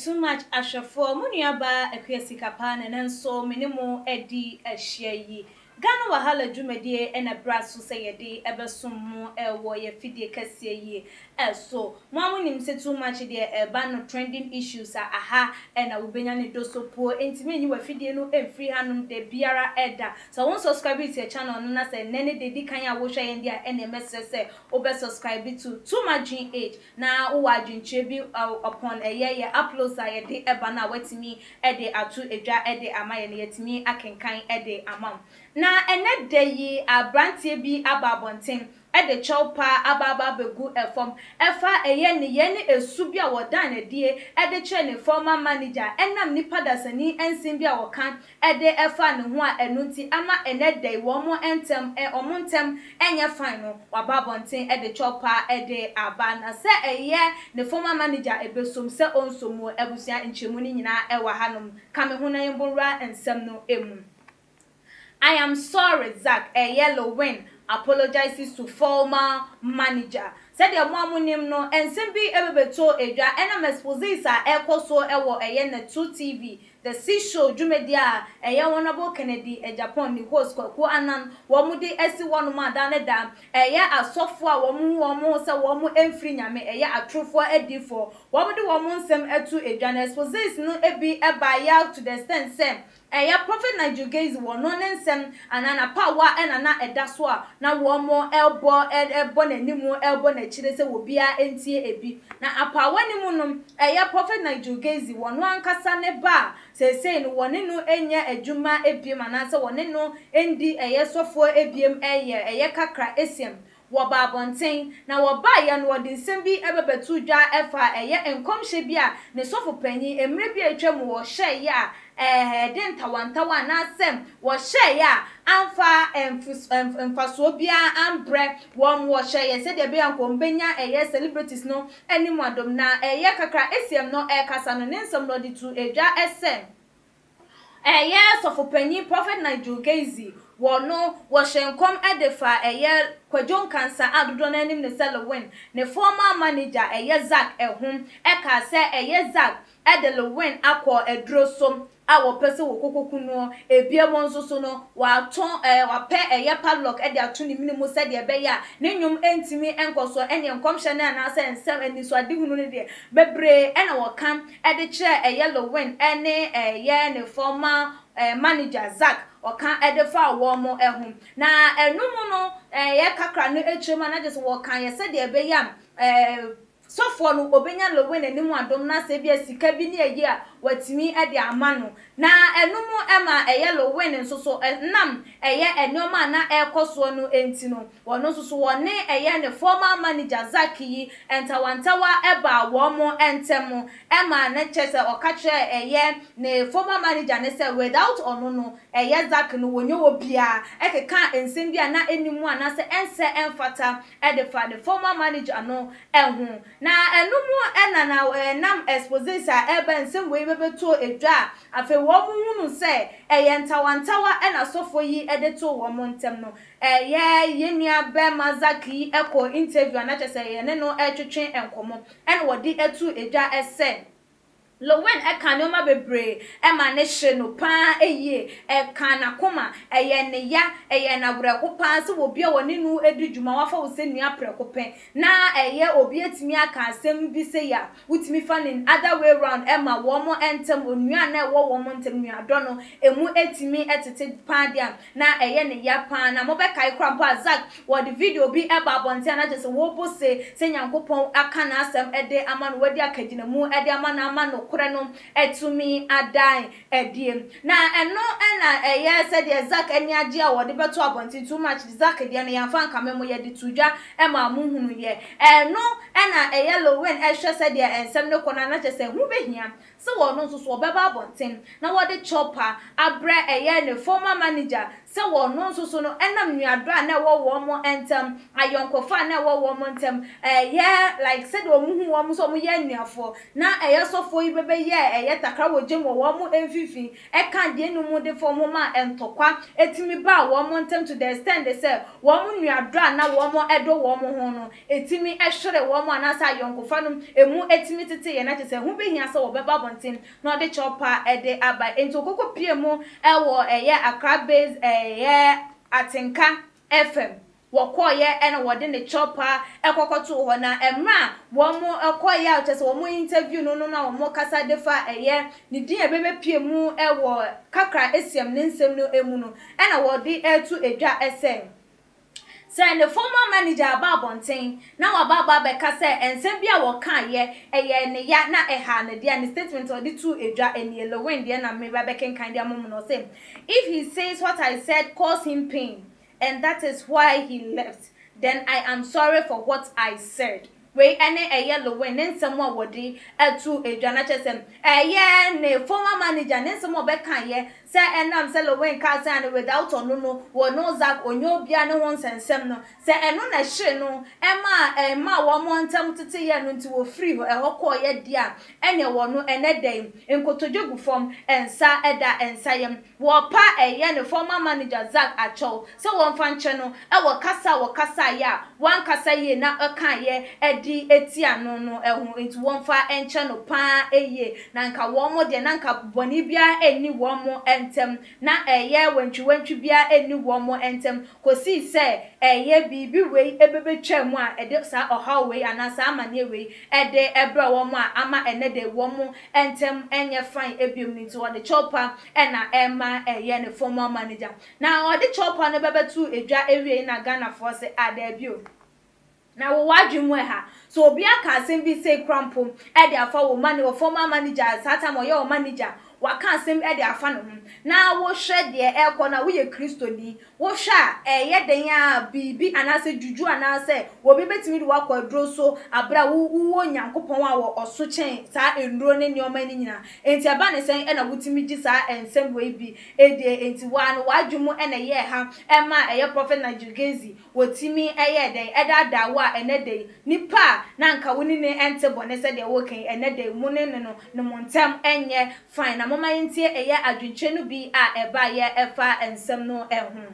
too much ashafo munuaba ekwesika pa na nanso menemo edi ahyiayi Ghana wahala dwumadie na braso se yede ebesom mu ewo ye fidie kase yi eso mo amunim se too much de eba no trending issues aha na wobenya ne dosopo entime nyi wa fidie no emfiri hanum de biara eda so won subscribe to your channel no na se nene de dikan ya wo hwe yen dia na mesese obe subscribe to too much age na wo adwinche bi upon ye uploads a yede eba na watimi de atu edwa de amaye ne yetimi akenkan de amam na ene de yi abrantie bi ababonten de chowpa ababa begu efom efa ne esu bi a wodan na die de che ne former manager enam nipa dasani ensin bi a wokan de efa ne ho a enunti ama ene de wo mo entem omontem enye fine no wababonten de chowpa de aba na se ne former manager ebesom se onsomo ebusia nchemu ni nyina ewa hanom kame ho na yembonra ensem no emu. I am sorry, ZACK. Lilwin apologizes to former manager. Said the moamunim no ensembi ebebeto edwa ena mesposisa ekoso ewo na 2 TV the C show Jumedia wonabo Kennedy Japan ni host ko anan wo mudi esi wonu ma da ne da asofo a wo mu se wo mu emfiri nyame atrofo edifo wo mudi wo mu nsem etu edwa na exposise no ebi eba ya to the extent say prophet Nigel gaze wo no nsem anana power enana edaso a na wo mo elbo nanimu elbo na chire se wo bia entie ebi na apawa ni mu no prophet Nigel gaze wo no ankasa ne ba say no wone no enya adwuma ebiem anase wone no endi sofo ebiem kakra esiem wo babonten na wo ba ya no wode nsem bi ebebetu dwa efa enkomhye bi a ne sofo panyi emre bi atwam wo hye ya den tawantawa na asem wo hye ya amfa emfaso bia ambre wo hye ye se de be ankombenya celebrities no animu adom na kakra esiem no kasa no ne nsem no de tu edwa esem of opinion prophet Nigel Gazi wono wo hyenkom edefa Kodwo Nkansah Lilwin ne former manager ZACK ehum ka se ZACK Lilwin akọ edrosom awo pese wo kokoku no ebiemo nso so no wa ton wa pe padlock de ato ni minimu se de be ya ne nwum entimi enkoso ene enkomhye na na se ensem ani so ade hunu ne de bebre ena wo kan de kire Lilwin ene ne former manager ZACK okan edefa wo mo ehum na enumu no kakra no echema na just wo kan ye se de be ya sofo no obenya Lilwin animu adom na se bia sika bi ne ayi a watimi de amano na enumu ema Lilwin nso so nam enoma na ekoso no enti no wono nso so wone ne former manager ZACK yi entawantawa eba wo mo entemu ema na chese okache ne former manager ne se without ono no ZACK no wonyo obia ekeka ensem bia na enimu anase ense enfata edefa the former manager no ehun na enumu na nam exposisa eba nsem we bebeto edwa afi wo mu hunu se entawantawa na sofo yi edeto wo mo ntem no yenua be ZACK yi eko interview na chese ne no etwetwe enkomo wodi etu edwa ese Lilwin kanoma bebre ma ne hye no pa kan na koma ne ya na breko pa se obi a woni nu edi dwuma wafa wo se nua preko pen na obi atimi aka asem bi se ya wutimi fanin other way round ma wo mo entem onua na wo mo entem nua do no emu etimi etete pa dia na ne ya pa na mo be kai krampo ZACK wo the video bi babonte na je se wo bo se nyankopon aka na asem ede ama no wadi akagina mu ede ama na ama no kureno etumi adan ediem na eno na said the ZACK eni age a wode beto abonti too much ZACK de na yamfa nka memo ye de tudwa ma muhunu ye eno na Lilwin hwe said the ensem ne kona na chese hu behia se wono nso so obeba abonten na wode chopper abre ne former manager se wo no so no enam nuadra na wo mo entem ayonkofa na wo mo entem like said wo mu wo mo so mo ye nuafo na sofo yi bebe ye takra wo gem wo mo emfifi kan de nu mu de fo mo ma entokwa etimi ba wo mo entem to the extent they say wo mo nuadra na wo mo edo wo mo ho no etimi ehwere wo mo anasa ayonkofa no emu etimi tete ye na che se hu behia se wo beba bonten na de chopa ede aba ento kokko pie mu wo Accra base Atinka FM wokoye ena wode ne chopper ekokoto ho na emra wo mo ekoye a chese wo mo interview no na wo mo kasa defa ne din ebebe pie mu wo kakra esiem ne nsem no emu no ena wode etu edwa esen say the former manager ababonten na wababa be ka say ensem bia wo kan ne ya na ha ne dia ne statement or the two edwa eni Lilwin dia na me ba be kan dia mum no say if he says what I said caused him pain and that is why he left, then I am sorry for what I said. We ene Lilwin nsem wa wodi etu edwa na chesem ne former manager nsem obe kan say enam say Lilwin Nkansah without no wo no ZACK onyo bia ne won sensem no say eno na hye no ema wo mo ntam tete ye no nti wo free ho ehokọ ye dia ene wo no ene den enkotojogu form ensa eda ensayem wo pa ne former manager ZACK acho say won fa nche no wo kasa ya wan kasa ye na kan ye edi etia no ehu nti won fa enche no pa na nka wo mo de na nka boni bia eni wo mo entem na wantwi bia eni wo mo entem kosi se bibi we ebebe twam a ede sa oha we anasa amane we ede ebra wo mo ama enede wo mo entem enye fine ebiom ni to the chopper na ema ne former manager na the chopper no bebe tu edwa ewie na Ghana for se adabio na wo wadwemu ha so obi aka asem bi say crampo e dey afa wo mani wo former manager sata mo ye wo manager waka asem e dey afa no na wo hwe de ekọ na wo ye kristoni wo hwe den ya bibi anase juju anase wo bi betimi de wakwadro so abra wo nyankopon a wo osochen sa enduro ne nioma ni nyina enti aba ne sen e na wutimi gi sa ensem we bi ede enti wa no wadwemu e na ye ha ema prophet Nigel wotimi den edada wa enede nipa na nka woni ne ente bone se de wo kan enede mu ne no montem enye fine na mama ntie adwinche no bi a eba efa ensem no ehu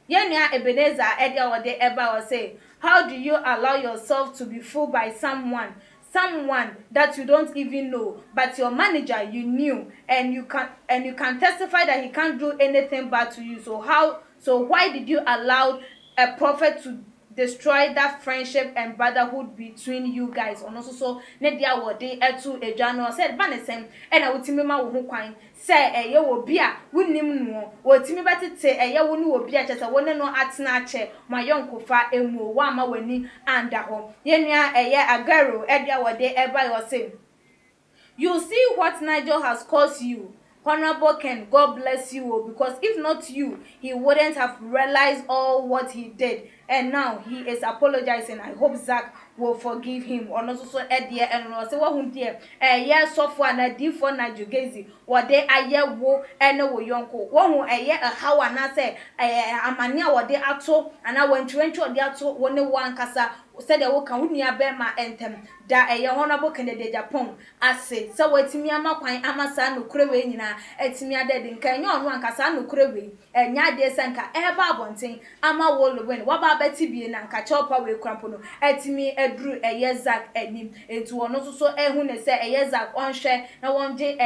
yenua Ebeneza ede wode eba wo say how do you allow yourself to be fooled by someone that you don't even know, but your manager you knew, and you can testify that he can't do anything bad to you? So why did you allow a prophet to destroy that friendship and brotherhood between you guys? On also so ne dia wode etu edwano said banesem e na wotimi ma wo ho kwan say wo bia wonim no wotimi betete wo ni wo bia chese wone no atena ache ma yonkofa emu wa ma wani anda ho yenua agaro e dia wode eba yo say you see what Nigel has caused you. Honorable Ken, God bless you, because if not you, he wouldn't have realized all what he did, and now he is apologizing. I hope ZACK will forgive him. Or also so Eddie and say what him dear software na di for Nigel what they wo ene wo yonko wo how na say amania what they ato and I went to the ato one one kasa said they can win ya be ma entem da honorable candidate Japan ase so wetimi ama kwan amasa no kurewe nyina etimi adede nka nya onu ankasa no kurewe nya de senka eba abonten ama wo Lilwin waba beti bie na nka chopper we krampo no etimi edru ZACK enim etu ono so ehu ne se ZACK onhwe na wonje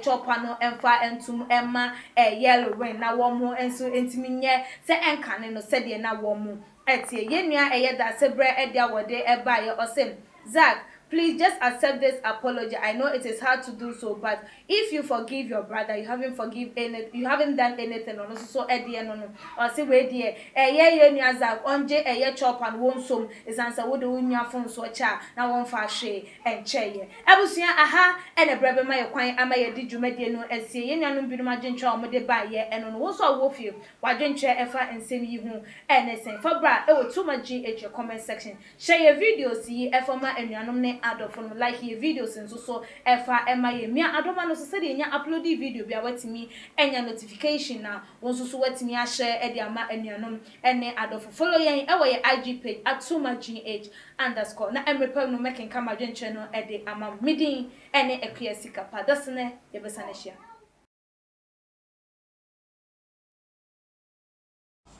chopper no emfa entum emma Lilwin na wo mo enso entimi nye se enkane no se de na wo mo etie yenua da sebre edia wode eba ye osem ZACK, please just accept this apology. I know it is hard to do so, but if you forgive your brother, you haven't done anything. No, so no. Or say we dear, yenua ZACK onje chop and won some is answer wo de unya phone so cha na won fa hwe enche Ebusua aha e na brebe ma ye kwan ama ye di dwumadie no esie yenua no binu magentwe o mo de ba ye eno no wo so wo fie wadwentwe efa ensem yi hu enesen fa bra e wo too much comment section share your videos yi efoma enuanom ne adofo no like your videos nso so efa ema ye me adoma no so say dey nya upload video bia watimi enya notification na wonso so watimi a share e dey ama anuanom ene adofo follow yen e wo ye IG page @gh_ na emrepa no making kama dwenche no e dey ama midin ene ekua sika pa dasne ye besane hia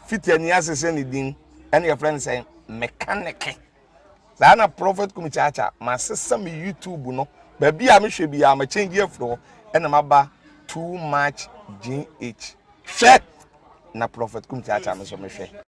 fitiani asese ni din ene your friend say mechanic na prophet kumichacha ma sesa me YouTube no ba bia me hwe bia ma change afro ene maba too much gh hwe na prophet kumichacha me so me hwe